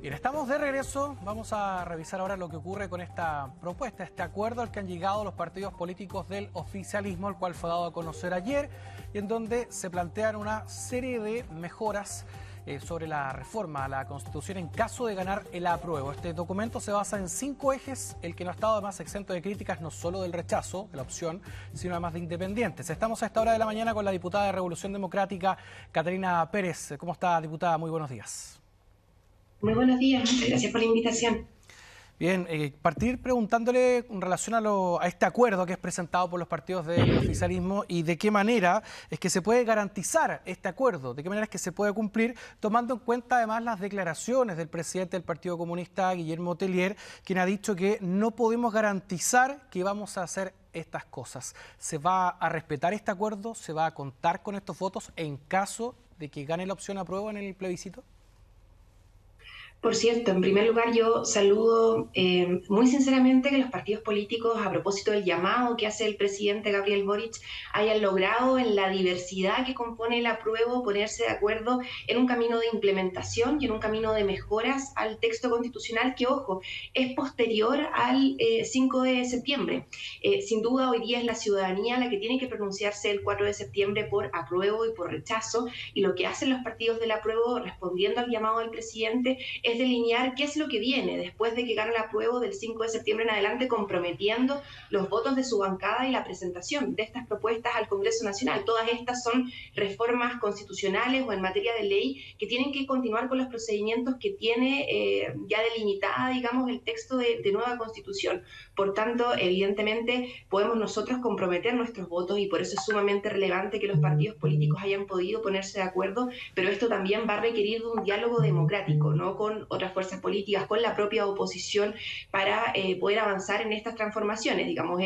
Bien, estamos de regreso. Vamos a revisar ahora lo que ocurre con esta propuesta, este acuerdo al que han llegado los partidos políticos del oficialismo, el cual fue dado a conocer ayer, y en donde se plantean una serie de mejoras sobre la reforma a la Constitución en caso de ganar el apruebo. Este documento se basa en 5 ejes, el que no ha estado además exento de críticas no solo del rechazo, de la opción, sino además de independientes. Estamos a esta hora de la mañana con la diputada de Revolución Democrática, Catalina Pérez. ¿Cómo está, diputada? Muy buenos días. Muy buenos días, muchas gracias por la invitación. Bien, partir preguntándole en relación a este acuerdo que es presentado por los partidos del oficialismo y de qué manera es que se puede garantizar este acuerdo, de qué manera es que se puede cumplir, tomando en cuenta además las declaraciones del presidente del Partido Comunista, Guillermo Tellier, quien ha dicho que no podemos garantizar que vamos a hacer estas cosas. ¿Se va a respetar este acuerdo? ¿Se va a contar con estos votos en caso de que gane la opción apruebo en el plebiscito? Por cierto, en primer lugar yo saludo muy sinceramente que los partidos políticos, a propósito del llamado que hace el presidente Gabriel Boric, hayan logrado en la diversidad que compone el apruebo ponerse de acuerdo en un camino de implementación y en un camino de mejoras al texto constitucional que, ojo, es posterior al 5 de septiembre. Sin duda hoy día es la ciudadanía la que tiene que pronunciarse el 4 de septiembre por apruebo y por rechazo, y lo que hacen los partidos del apruebo respondiendo al llamado del presidente es delinear qué es lo que viene después de que gane el apruebo del 5 de septiembre en adelante, comprometiendo los votos de su bancada y la presentación de estas propuestas al Congreso Nacional. Todas estas son reformas constitucionales o en materia de ley que tienen que continuar con los procedimientos que tiene ya delimitada, digamos, el texto de nueva Constitución. Por tanto, evidentemente, podemos nosotros comprometer nuestros votos y por eso es sumamente relevante que los partidos políticos hayan podido ponerse de acuerdo, pero esto también va a requerir de un diálogo democrático, ¿no? Con otras fuerzas políticas, con la propia oposición, para poder avanzar en estas transformaciones. Digamos,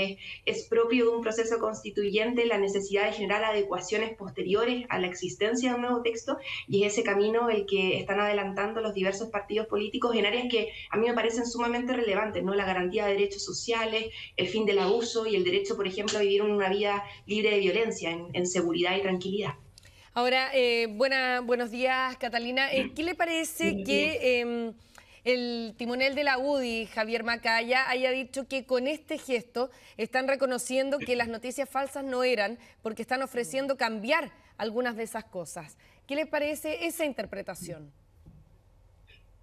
es propio de un proceso constituyente la necesidad de generar adecuaciones posteriores a la existencia de un nuevo texto, y es ese camino el que están adelantando los diversos partidos políticos en áreas que a mí me parecen sumamente relevantes, ¿no? La garantía de derechos sociales, el fin del abuso y el derecho, por ejemplo, a vivir una vida libre de violencia, en seguridad y tranquilidad. Ahora, buenos días, Catalina. ¿Qué le parece que el timonel de la UDI, Javier Macaya, haya dicho que con este gesto están reconociendo que las noticias falsas no eran, porque están ofreciendo cambiar algunas de esas cosas? ¿Qué le parece esa interpretación?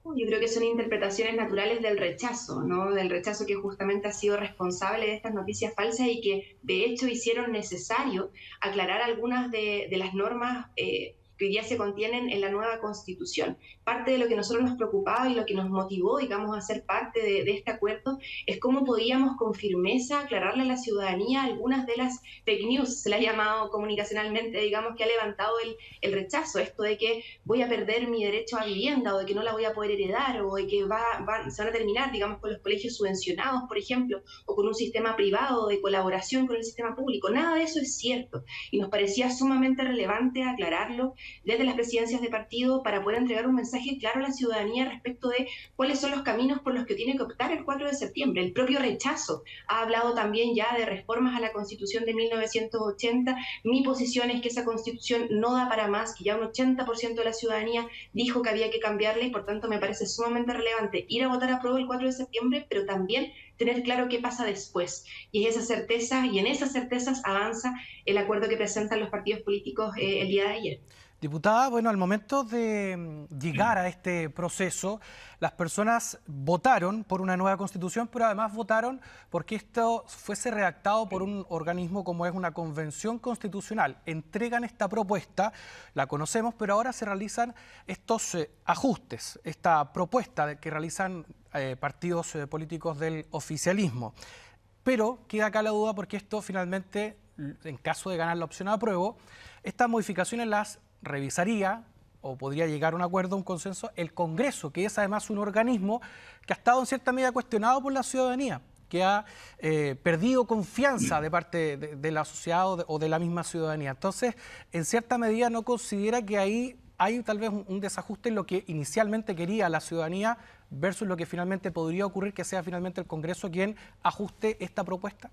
Yo creo que son interpretaciones naturales del rechazo, ¿no? Del rechazo que justamente ha sido responsable de estas noticias falsas y que de hecho hicieron necesario aclarar algunas de las normas que hoy día se contienen en la nueva Constitución. Parte de lo que nosotros nos preocupaba y lo que nos motivó, digamos, a ser parte de este acuerdo es cómo podíamos con firmeza aclararle a la ciudadanía algunas de las fake news, se le ha llamado comunicacionalmente, digamos, que ha levantado el rechazo. Esto de que voy a perder mi derecho a vivienda, o de que no la voy a poder heredar, o de que se van a terminar, digamos, con los colegios subvencionados, por ejemplo, o con un sistema privado de colaboración con el sistema público. Nada de eso es cierto, y nos parecía sumamente relevante aclararlo desde las presidencias de partido para poder entregar un mensaje claro a la ciudadanía respecto de cuáles son los caminos por los que tiene que optar el 4 de septiembre. El propio rechazo ha hablado también ya de reformas a la Constitución de 1980. Mi posición es que esa Constitución no da para más, que ya un 80% de la ciudadanía dijo que había que cambiarla, y por tanto me parece sumamente relevante ir a votar a prueba el 4 de septiembre, pero también tener claro qué pasa después. Y es esa certeza, y en esas certezas avanza el acuerdo que presentan los partidos políticos el día de ayer. Diputada, bueno, al momento de llegar a este proceso, las personas votaron por una nueva Constitución, pero además votaron porque esto fuese redactado por un organismo como es una convención constitucional. Entregan esta propuesta, la conocemos, pero ahora se realizan estos ajustes, esta propuesta que realizan partidos políticos del oficialismo. Pero queda acá la duda porque esto finalmente, en caso de ganar la opción a apruebo, estas modificaciones las revisaría o podría llegar a un acuerdo, un consenso, el Congreso, que es además un organismo que ha estado en cierta medida cuestionado por la ciudadanía, que ha perdido confianza de parte de la sociedad o de la misma ciudadanía. Entonces, en cierta medida no considera que ahí hay tal vez un desajuste en lo que inicialmente quería la ciudadanía versus lo que finalmente podría ocurrir, que sea finalmente el Congreso quien ajuste esta propuesta.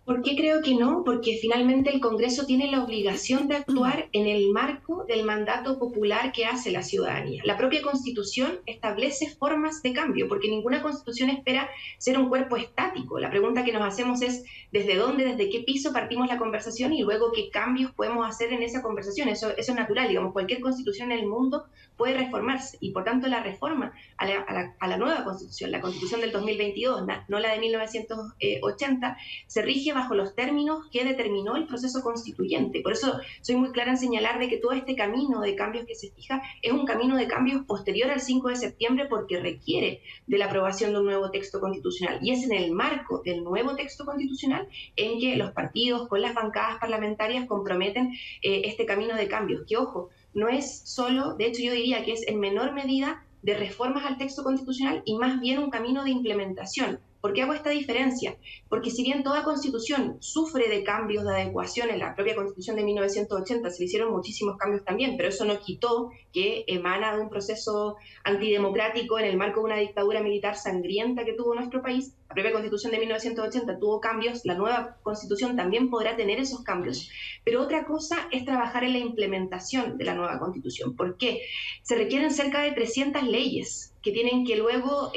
¿Por qué creo que no? Porque finalmente el Congreso tiene la obligación de actuar en el marco del mandato popular que hace la ciudadanía. La propia Constitución establece formas de cambio, porque ninguna Constitución espera ser un cuerpo estático. La pregunta que nos hacemos es desde dónde, desde qué piso partimos la conversación y luego qué cambios podemos hacer en esa conversación. Eso es natural, digamos, cualquier Constitución en el mundo puede reformarse y por tanto la reforma a la nueva Constitución, la Constitución del 2022, no la de 1980, se rige bajo los términos que determinó el proceso constituyente. Por eso soy muy clara en señalar de que todo este camino de cambios que se fija es un camino de cambios posterior al 5 de septiembre porque requiere de la aprobación de un nuevo texto constitucional. Y es en el marco del nuevo texto constitucional en que los partidos con las bancadas parlamentarias comprometen este camino de cambios. Que, ojo, no es solo, de hecho yo diría que es en menor medida de reformas al texto constitucional y más bien un camino de implementación. ¿Por qué hago esta diferencia? Porque si bien toda constitución sufre de cambios de adecuación, en la propia constitución de 1980 se le hicieron muchísimos cambios también, pero eso no quitó que emana de un proceso antidemocrático en el marco de una dictadura militar sangrienta que tuvo nuestro país. La propia constitución de 1980 tuvo cambios, la nueva constitución también podrá tener esos cambios, pero otra cosa es trabajar en la implementación de la nueva constitución. ¿Por qué? Se requieren cerca de 300 leyes que tienen que luego,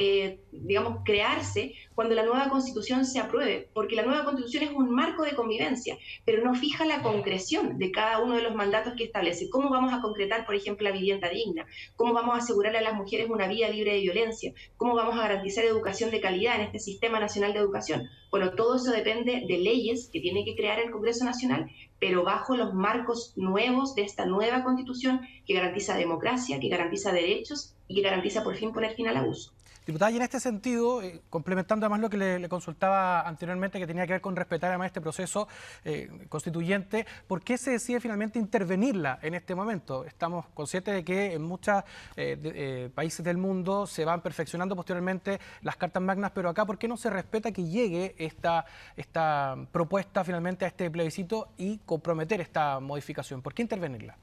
digamos, crearse cuando la nueva constitución se apruebe, porque la nueva constitución es un marco de convivencia, pero no fija la concreción de cada uno de los mandatos que establece. ¿Cómo vamos a concretar, por ejemplo, la vivienda digna? ¿Cómo vamos a asegurarle a las mujeres una vida libre de violencia? ¿Cómo vamos a garantizar educación de calidad en este Sistema Nacional de Educación? Bueno, todo eso depende de leyes que tiene que crear el Congreso Nacional, pero bajo los marcos nuevos de esta nueva constitución que garantiza democracia, que garantiza derechos y que garantiza por fin poner fin al abuso. Diputada, y en este sentido, complementando además lo que le consultaba anteriormente, que tenía que ver con respetar además este proceso constituyente, ¿por qué se decide finalmente intervenirla en este momento? Estamos conscientes de que en muchos países del mundo se van perfeccionando posteriormente las cartas magnas, pero acá, ¿por qué no se respeta que llegue esta propuesta finalmente a este plebiscito y comprometer esta modificación? ¿Por qué intervenirla?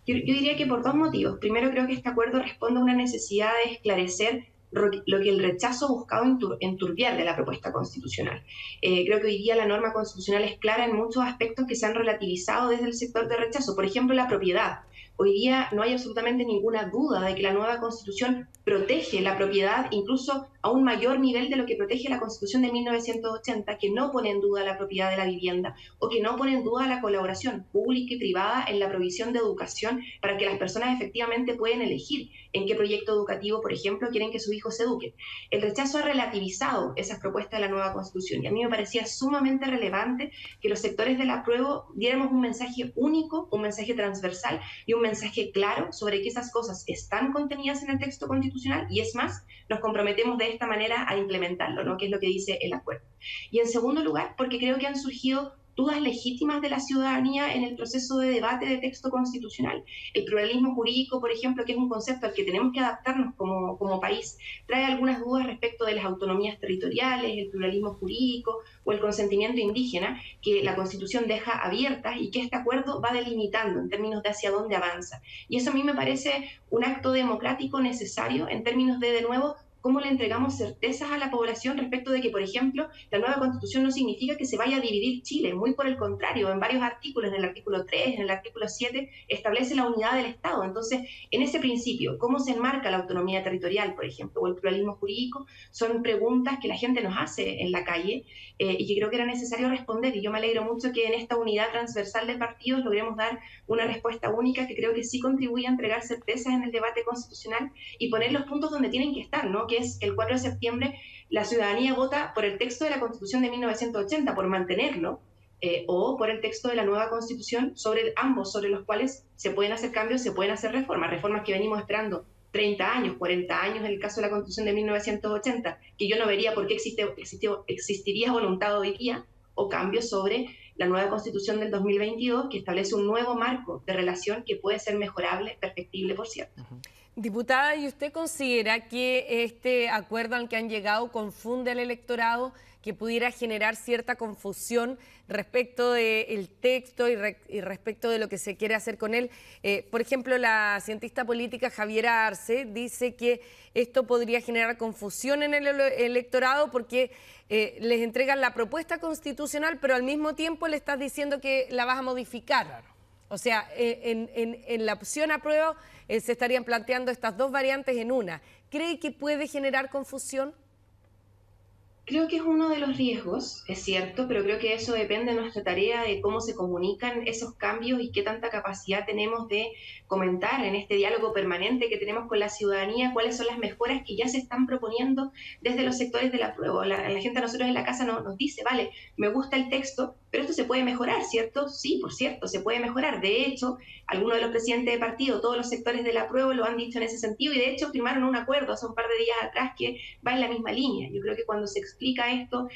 Yo diría que por dos motivos. Primero, creo que este acuerdo responde a una necesidad de esclarecer lo que el rechazo buscaba enturbiar de la propuesta constitucional. Creo que hoy día la norma constitucional es clara en muchos aspectos que se han relativizado desde el sector de rechazo. Por ejemplo, la propiedad. Hoy día no hay absolutamente ninguna duda de que la nueva Constitución protege la propiedad incluso a un mayor nivel de lo que protege la Constitución de 1980, que no pone en duda la propiedad de la vivienda o que no pone en duda la colaboración pública y privada en la provisión de educación para que las personas efectivamente puedan elegir en qué proyecto educativo, por ejemplo, quieren que sus hijos se eduquen. El rechazo ha relativizado esas propuestas de la nueva Constitución y a mí me parecía sumamente relevante que los sectores del apruebo diéramos un mensaje único, un mensaje transversal y un mensaje claro sobre que esas cosas están contenidas en el texto constitucional y es más, nos comprometemos de esta manera a implementarlo, ¿no? Que es lo que dice el acuerdo. Y en segundo lugar, porque creo que han surgido dudas legítimas de la ciudadanía en el proceso de debate de texto constitucional. El pluralismo jurídico, por ejemplo, que es un concepto al que tenemos que adaptarnos como país, trae algunas dudas respecto de las autonomías territoriales, el pluralismo jurídico o el consentimiento indígena, que la Constitución deja abiertas y que este acuerdo va delimitando en términos de hacia dónde avanza. Y eso a mí me parece un acto democrático necesario en términos de nuevo, cómo le entregamos certezas a la población respecto de que, por ejemplo, la nueva Constitución no significa que se vaya a dividir Chile, muy por el contrario, en varios artículos, en el artículo 3, en el artículo 7, establece la unidad del Estado. Entonces, en ese principio, ¿cómo se enmarca la autonomía territorial, por ejemplo, o el pluralismo jurídico? Son preguntas que la gente nos hace en la calle y que creo que era necesario responder. Y yo me alegro mucho que en esta unidad transversal de partidos logremos dar una respuesta única que creo que sí contribuye a entregar certezas en el debate constitucional y poner los puntos donde tienen que estar, ¿no? Que es que el 4 de septiembre la ciudadanía vota por el texto de la Constitución de 1980, por mantenerlo, o por el texto de la nueva Constitución, sobre ambos, sobre los cuales se pueden hacer cambios, se pueden hacer reformas que venimos esperando 30 años, 40 años en el caso de la Constitución de 1980, que yo no vería por qué existiría voluntad hoy día, o cambios sobre la nueva Constitución del 2022, que establece un nuevo marco de relación que puede ser mejorable, perfectible, por cierto. Diputada, ¿y usted considera que este acuerdo al que han llegado confunde al electorado, que pudiera generar cierta confusión respecto del texto y respecto de lo que se quiere hacer con él. Por ejemplo, la cientista política Javiera Arce dice que esto podría generar confusión en el electorado porque les entregan la propuesta constitucional, pero al mismo tiempo le estás diciendo que la vas a modificar. Claro. O sea, en la opción apruebo se estarían planteando estas dos variantes en una. ¿Cree que puede generar confusión? Creo que es uno de los riesgos, es cierto, pero creo que eso depende de nuestra tarea, de cómo se comunican esos cambios y qué tanta capacidad tenemos de comentar en este diálogo permanente que tenemos con la ciudadanía, cuáles son las mejoras que ya se están proponiendo desde los sectores del apruebo. La gente a nosotros en la casa nos dice, vale, me gusta el texto, pero esto se puede mejorar, ¿cierto? Sí, por cierto, se puede mejorar. De hecho, algunos de los presidentes de partido, todos los sectores del apruebo lo han dicho en ese sentido y de hecho firmaron un acuerdo hace un par de días atrás que va en la misma línea. Yo creo que cuando se explica esto,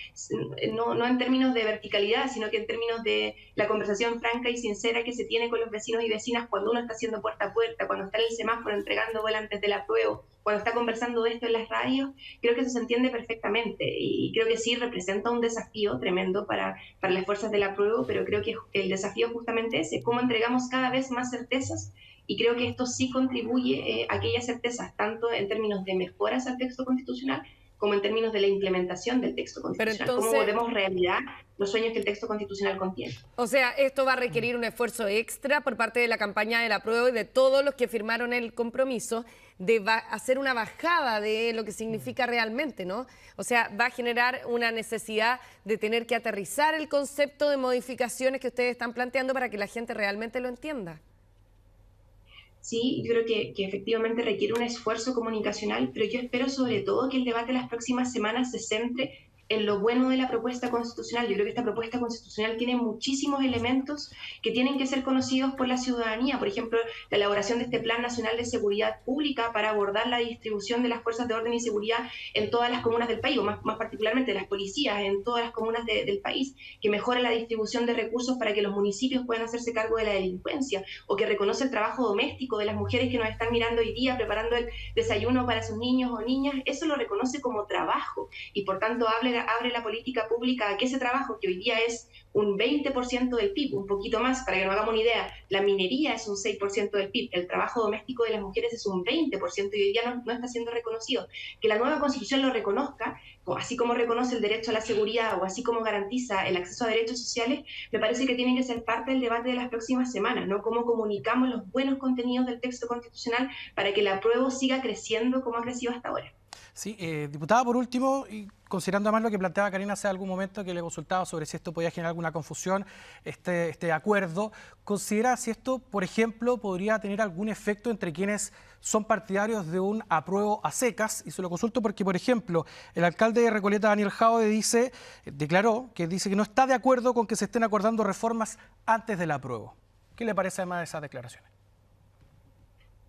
no en términos de verticalidad, sino que en términos de la conversación franca y sincera que se tiene con los vecinos y vecinas cuando uno está haciendo puerta a puerta, cuando está en el semáforo entregando volantes del apruebo, cuando está conversando de esto en las radios, creo que eso se entiende perfectamente y creo que sí representa un desafío tremendo para las fuerzas del apruebo, pero creo que el desafío justamente es ese, cómo entregamos cada vez más certezas y creo que esto sí contribuye a aquellas certezas, tanto en términos de mejoras al texto constitucional, como en términos de la implementación del texto constitucional. Entonces, cómo volvemos realidad los sueños que el texto constitucional contiene. O sea, esto va a requerir un esfuerzo extra por parte de la campaña del apruebo y de todos los que firmaron el compromiso de hacer una bajada de lo que significa realmente, ¿no? O sea, va a generar una necesidad de tener que aterrizar el concepto de modificaciones que ustedes están planteando para que la gente realmente lo entienda. Sí, yo creo que efectivamente requiere un esfuerzo comunicacional, pero yo espero sobre todo que el debate de las próximas semanas se centre en lo bueno de la propuesta constitucional. Yo creo que esta propuesta constitucional tiene muchísimos elementos que tienen que ser conocidos por la ciudadanía. Por ejemplo, la elaboración de este Plan Nacional de Seguridad Pública para abordar la distribución de las fuerzas de orden y seguridad en todas las comunas del país, o más particularmente las policías en todas las comunas del país, que mejora la distribución de recursos para que los municipios puedan hacerse cargo de la delincuencia, o que reconoce el trabajo doméstico de las mujeres que nos están mirando hoy día, preparando el desayuno para sus niños o niñas. Eso lo reconoce como trabajo y por tanto abre la política pública a que ese trabajo, que hoy día es un 20% del PIB, un poquito más, para que nos hagamos una idea, la minería es un 6% del PIB, el trabajo doméstico de las mujeres es un 20% y hoy día no está siendo reconocido. Que la nueva Constitución lo reconozca, así como reconoce el derecho a la seguridad o así como garantiza el acceso a derechos sociales, me parece que tienen que ser parte del debate de las próximas semanas, ¿no? Cómo comunicamos los buenos contenidos del texto constitucional para que el apruebo siga creciendo como ha crecido hasta ahora. Sí, diputada, por último, y considerando además lo que planteaba Karina hace algún momento, que le consultaba sobre si esto podía generar alguna confusión, este acuerdo, ¿considera si esto, por ejemplo, podría tener algún efecto entre quienes son partidarios de un apruebo a secas? Y se lo consulto porque, por ejemplo, el alcalde de Recoleta, Daniel Jaude, declaró que no está de acuerdo con que se estén acordando reformas antes del apruebo. ¿Qué le parece además de esas declaraciones?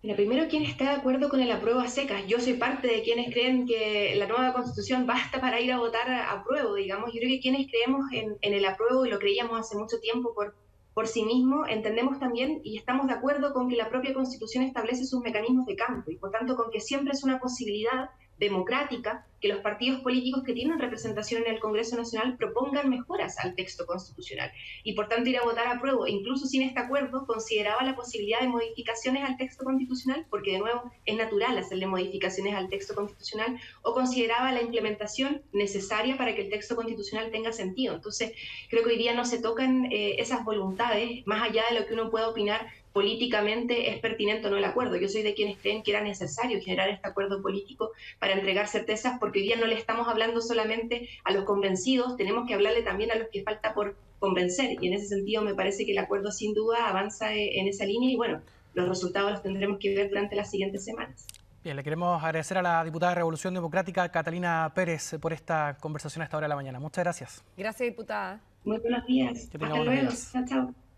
Mira, primero, ¿quién está de acuerdo con el apruebo a secas? Yo soy parte de quienes creen que la nueva Constitución basta para ir a votar a apruebo, digamos. Yo creo que quienes creemos en el apruebo, y lo creíamos hace mucho tiempo por sí mismo, entendemos también y estamos de acuerdo con que la propia Constitución establece sus mecanismos de cambio y por tanto con que siempre es una posibilidad democrática que los partidos políticos que tienen representación en el Congreso Nacional propongan mejoras al texto constitucional y por tanto ir a votar a apruebo, incluso sin este acuerdo, consideraba la posibilidad de modificaciones al texto constitucional, porque de nuevo es natural hacerle modificaciones al texto constitucional, o consideraba la implementación necesaria para que el texto constitucional tenga sentido. Entonces creo que hoy día no se tocan esas voluntades, más allá de lo que uno pueda opinar políticamente es pertinente o no el acuerdo. Yo soy de quienes creen que era necesario generar este acuerdo político para entregar certezas, porque hoy día no le estamos hablando solamente a los convencidos, tenemos que hablarle también a los que falta por convencer, y en ese sentido me parece que el acuerdo sin duda avanza en esa línea y bueno, los resultados los tendremos que ver durante las siguientes semanas. Bien, le queremos agradecer a la diputada de Revolución Democrática, Catalina Pérez, por esta conversación a esta hora de la mañana. Muchas gracias. Gracias, diputada. Muy buenos días. Que tenga Hasta buenos luego. días. Chao, chao.